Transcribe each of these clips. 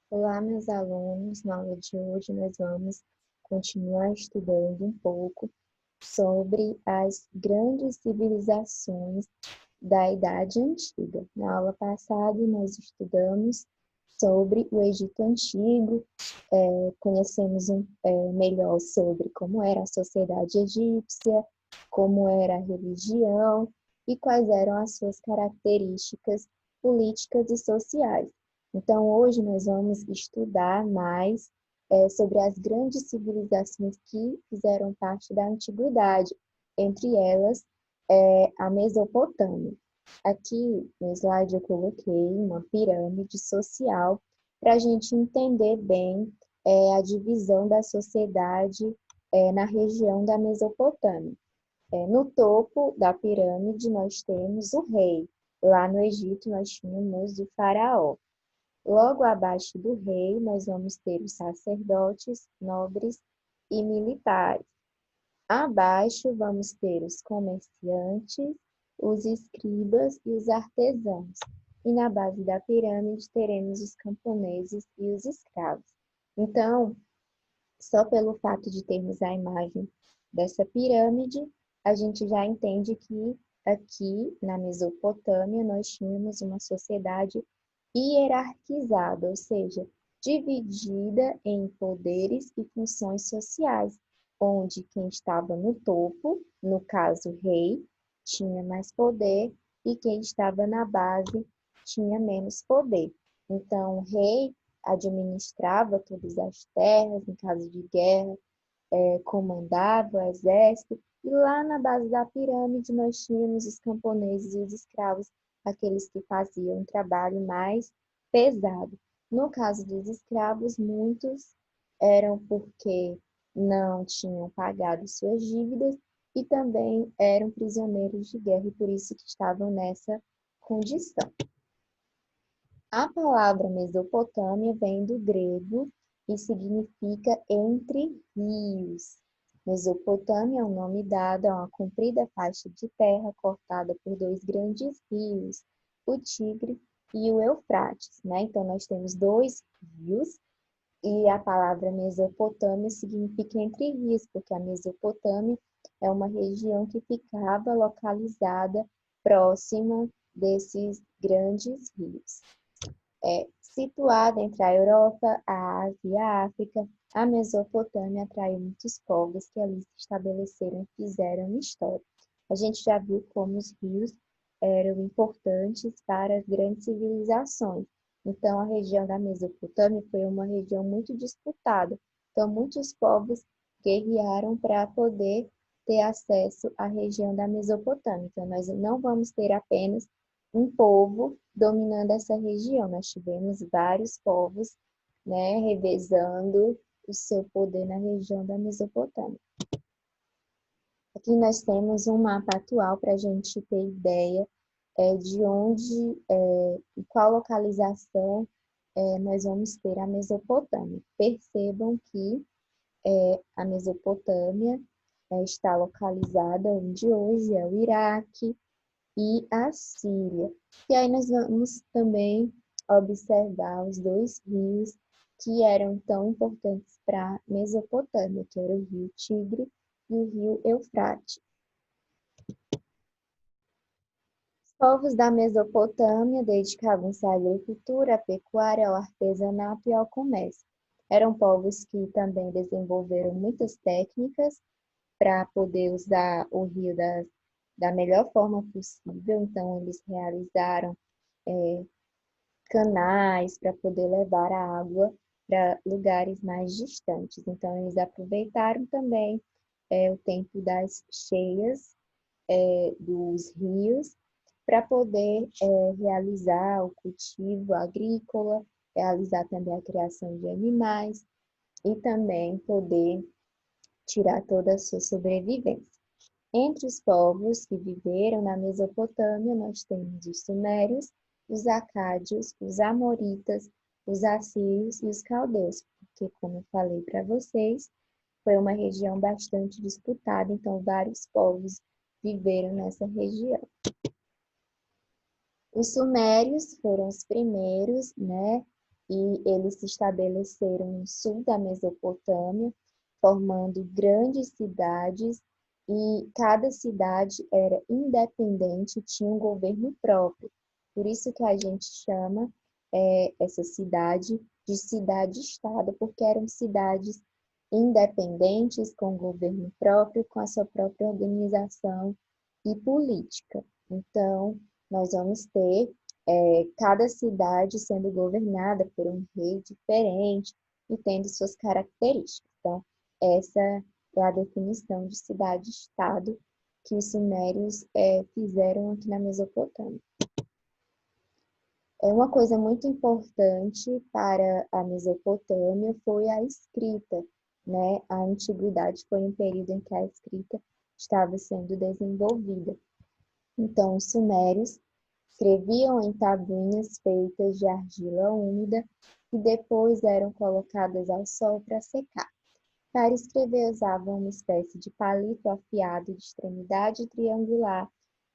Olá, meus alunos. Na aula de hoje, nós vamos continuar estudando um pouco sobre as grandes civilizações da Idade Antiga. Na aula passada, nós estudamos sobre o Egito Antigo, conhecemos melhor sobre como era a sociedade egípcia, como era a religião e quais eram as suas características políticas e sociais. Então, hoje nós vamos estudar mais sobre as grandes civilizações que fizeram parte da antiguidade, entre elas a Mesopotâmia. Aqui no slide eu coloquei uma pirâmide social para a gente entender bem a divisão da sociedade na região da Mesopotâmia. No topo da pirâmide nós temos o rei. Lá no Egito nós tínhamos o faraó. Logo abaixo do rei, nós vamos ter os sacerdotes, nobres e militares. Abaixo vamos ter os comerciantes, os escribas e os artesãos. E na base da pirâmide teremos os camponeses e os escravos. Então, só pelo fato de termos a imagem dessa pirâmide, a gente já entende que aqui na Mesopotâmia nós tínhamos uma sociedade hierarquizada, ou seja, dividida em poderes e funções sociais, onde quem estava no topo, no caso o rei, tinha mais poder e quem estava na base tinha menos poder. Então, o rei administrava todas as terras em caso de guerra, comandava o exército, e lá na base da pirâmide nós tínhamos os camponeses e os escravos, aqueles que faziam um trabalho mais pesado. No caso dos escravos, muitos eram porque não tinham pagado suas dívidas e também eram prisioneiros de guerra e por isso que estavam nessa condição. A palavra Mesopotâmia vem do grego e significa entre rios. Mesopotâmia é um nome dado a uma comprida faixa de terra cortada por dois grandes rios, o Tigre e o Eufrates, né? Então, nós temos dois rios e a palavra Mesopotâmia significa entre rios, porque a Mesopotâmia é uma região que ficava localizada próxima desses grandes rios. Situada entre a Europa, a Ásia e a África, a Mesopotâmia atraiu muitos povos que ali se estabeleceram e fizeram história. A gente já viu como os rios eram importantes para as grandes civilizações. Então, a região da Mesopotâmia foi uma região muito disputada. Então, muitos povos guerrearam para poder ter acesso à região da Mesopotâmia. Então, nós não vamos ter apenas um povo dominando essa região. Nós tivemos vários povos, né, revezando o seu poder na região da Mesopotâmia. Aqui nós temos um mapa atual para a gente ter ideia de onde e qual localização nós vamos ter a Mesopotâmia. Percebam que a Mesopotâmia está localizada onde hoje é o Iraque, e a Síria. E aí nós vamos também observar os dois rios que eram tão importantes para a Mesopotâmia, que era o rio Tigre e o rio Eufrates. Os povos da Mesopotâmia dedicavam-se à agricultura, à pecuária, ao artesanato e ao comércio. Eram povos que também desenvolveram muitas técnicas para poder usar o rio da melhor forma possível. Então, eles realizaram canais para poder levar a água para lugares mais distantes. Então, eles aproveitaram também o tempo das cheias dos rios para poder realizar o cultivo agrícola, realizar também a criação de animais e também poder tirar toda a sua sobrevivência. Entre os povos que viveram na Mesopotâmia, nós temos os sumérios, os acádios, os amoritas, os assírios e os caldeus, porque, como eu falei para vocês, foi uma região bastante disputada, então vários povos viveram nessa região. Os sumérios foram os primeiros, né, e eles se estabeleceram no sul da Mesopotâmia, formando grandes cidades, e cada cidade era independente, tinha um governo próprio. Por isso que a gente chama essa cidade de cidade-estado, porque eram cidades independentes, com governo próprio, com a sua própria organização e política. Então, nós vamos ter cada cidade sendo governada por um rei diferente e tendo suas características. Então, essa é a definição de cidade-estado que os sumérios fizeram aqui na Mesopotâmia. Uma coisa muito importante para a Mesopotâmia foi a escrita, né? A antiguidade foi um período em que a escrita estava sendo desenvolvida. Então, os sumérios escreviam em tabuinhas feitas de argila úmida e depois eram colocadas ao sol para secar. Para escrever, usavam uma espécie de palito afiado de extremidade triangular,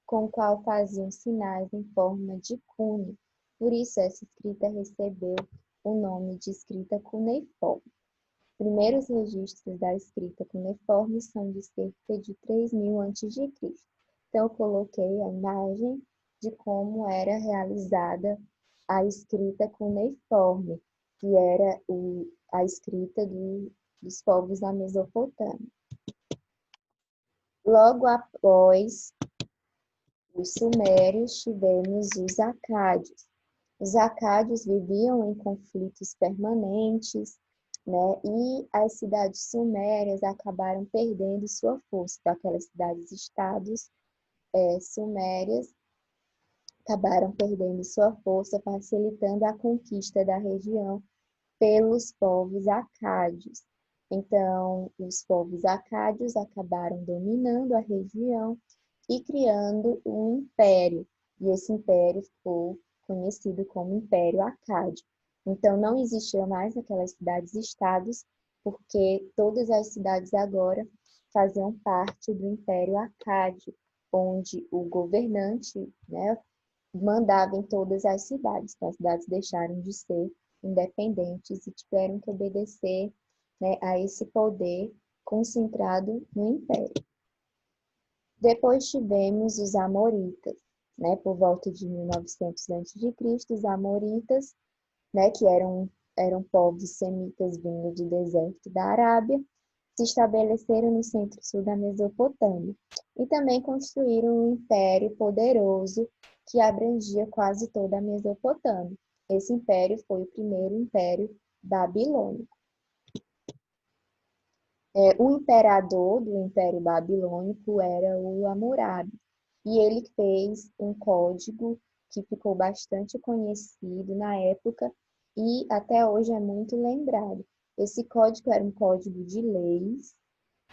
com o qual faziam sinais em forma de cunho. Por isso, essa escrita recebeu o nome de escrita cuneiforme. Os primeiros registros da escrita cuneiforme são de cerca de 3000 a.C. Então, eu coloquei a imagem de como era realizada a escrita cuneiforme, que era a escrita dos povos da Mesopotâmia. Logo após os sumérios, tivemos os acádios. Os acádios viviam em conflitos permanentes, né? E as cidades sumérias acabaram perdendo sua força. Então, aquelas cidades-estados sumérias acabaram perdendo sua força, facilitando a conquista da região pelos povos acádios. Então, os povos acádios acabaram dominando a região e criando um império. E esse império ficou conhecido como Império Acádio. Então, não existiam mais aquelas cidades-estados, porque todas as cidades agora faziam parte do Império Acádio, onde o governante, né, mandava em todas as cidades. Então, as cidades deixaram de ser independentes e tiveram que obedecer, né, a esse poder concentrado no Império. Depois tivemos os amoritas, né, por volta de 1900 a.C., os amoritas, né, que eram povos semitas vindos do deserto da Arábia, se estabeleceram no centro-sul da Mesopotâmia e também construíram um império poderoso que abrangia quase toda a Mesopotâmia. Esse império foi o primeiro império babilônico. O imperador do Império Babilônico era o Hammurabi, e ele fez um código que ficou bastante conhecido na época e até hoje é muito lembrado. Esse código era um código de leis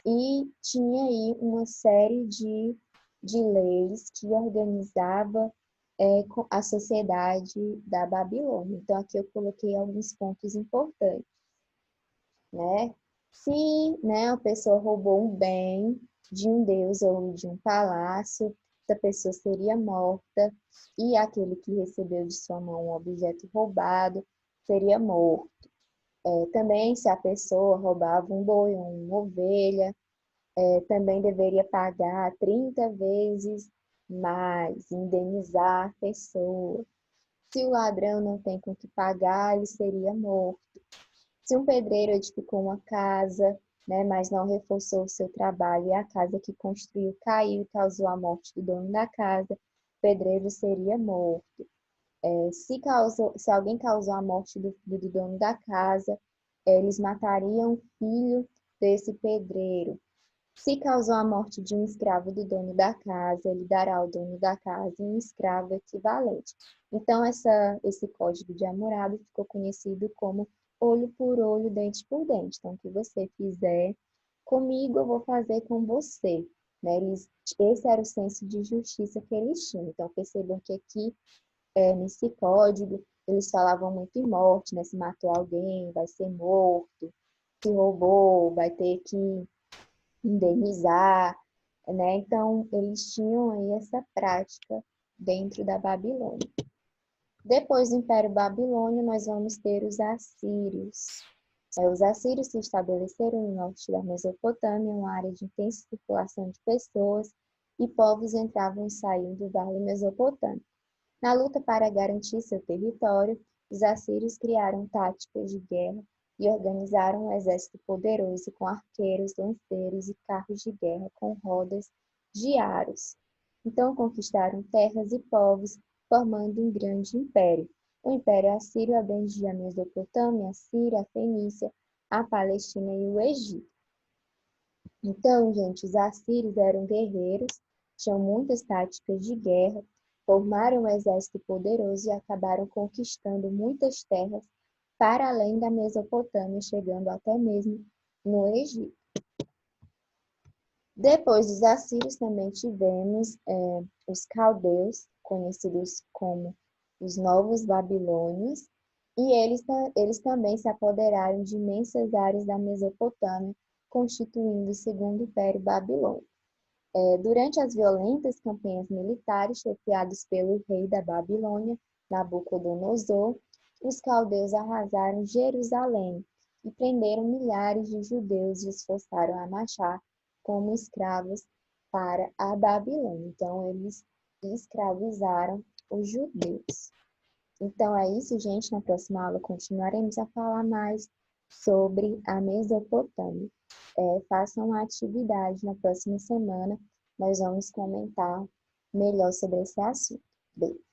e tinha aí uma série de leis que organizava a sociedade da Babilônia. Então, aqui eu coloquei alguns pontos importantes, né? Se, né, a pessoa roubou um bem de um deus ou de um palácio, essa pessoa seria morta e aquele que recebeu de sua mão um objeto roubado seria morto. Também, se a pessoa roubava um boi ou uma ovelha, também deveria pagar 30 vezes mais, indenizar a pessoa. Se o ladrão não tem com que pagar, ele seria morto. Se um pedreiro edificou uma casa, né, mas não reforçou o seu trabalho e a casa que construiu caiu e causou a morte do dono da casa, o pedreiro seria morto. Se alguém causou a morte do dono da casa, eles matariam o filho desse pedreiro. Se causou a morte de um escravo do dono da casa, ele dará ao dono da casa um escravo equivalente. Então, esse código de Hammurabi ficou conhecido como olho por olho, dente por dente. Então, o que você fizer comigo, eu vou fazer com você. Né? Esse era o senso de justiça que eles tinham. Então, percebam que aqui, nesse código, eles falavam muito em morte, né? Se matou alguém, vai ser morto. Se roubou, vai ter que indenizar, né? Então, eles tinham aí essa prática dentro da Babilônia. Depois do Império Babilônio, nós vamos ter os assírios. Os assírios se estabeleceram no norte da Mesopotâmia, uma área de intensa circulação de pessoas, e povos entravam e saíam do Vale Mesopotâmico. Na luta para garantir seu território, os assírios criaram táticas de guerra e organizaram um exército poderoso com arqueiros, lanceiros e carros de guerra com rodas de aros. Então conquistaram terras e povos, formando um grande império. O Império Assírio abrangia a Mesopotâmia, a Síria, a Fenícia, a Palestina e o Egito. Então, gente, os assírios eram guerreiros, tinham muitas táticas de guerra, formaram um exército poderoso e acabaram conquistando muitas terras para além da Mesopotâmia, chegando até mesmo no Egito. Depois dos assírios também tivemos os caldeus, conhecidos como os novos babilônios, e eles também se apoderaram de imensas áreas da Mesopotâmia, constituindo o segundo Império Babilônico. Durante as violentas campanhas militares chefiadas pelo rei da Babilônia, Nabucodonosor, os caldeus arrasaram Jerusalém e prenderam milhares de judeus e os forçaram a marchar como escravos para a Babilônia. Então, eles escravizaram os judeus. Então, é isso, gente. Na próxima aula continuaremos a falar mais sobre a Mesopotâmia. Façam uma atividade na próxima semana. Nós vamos comentar melhor sobre esse assunto. Beijo.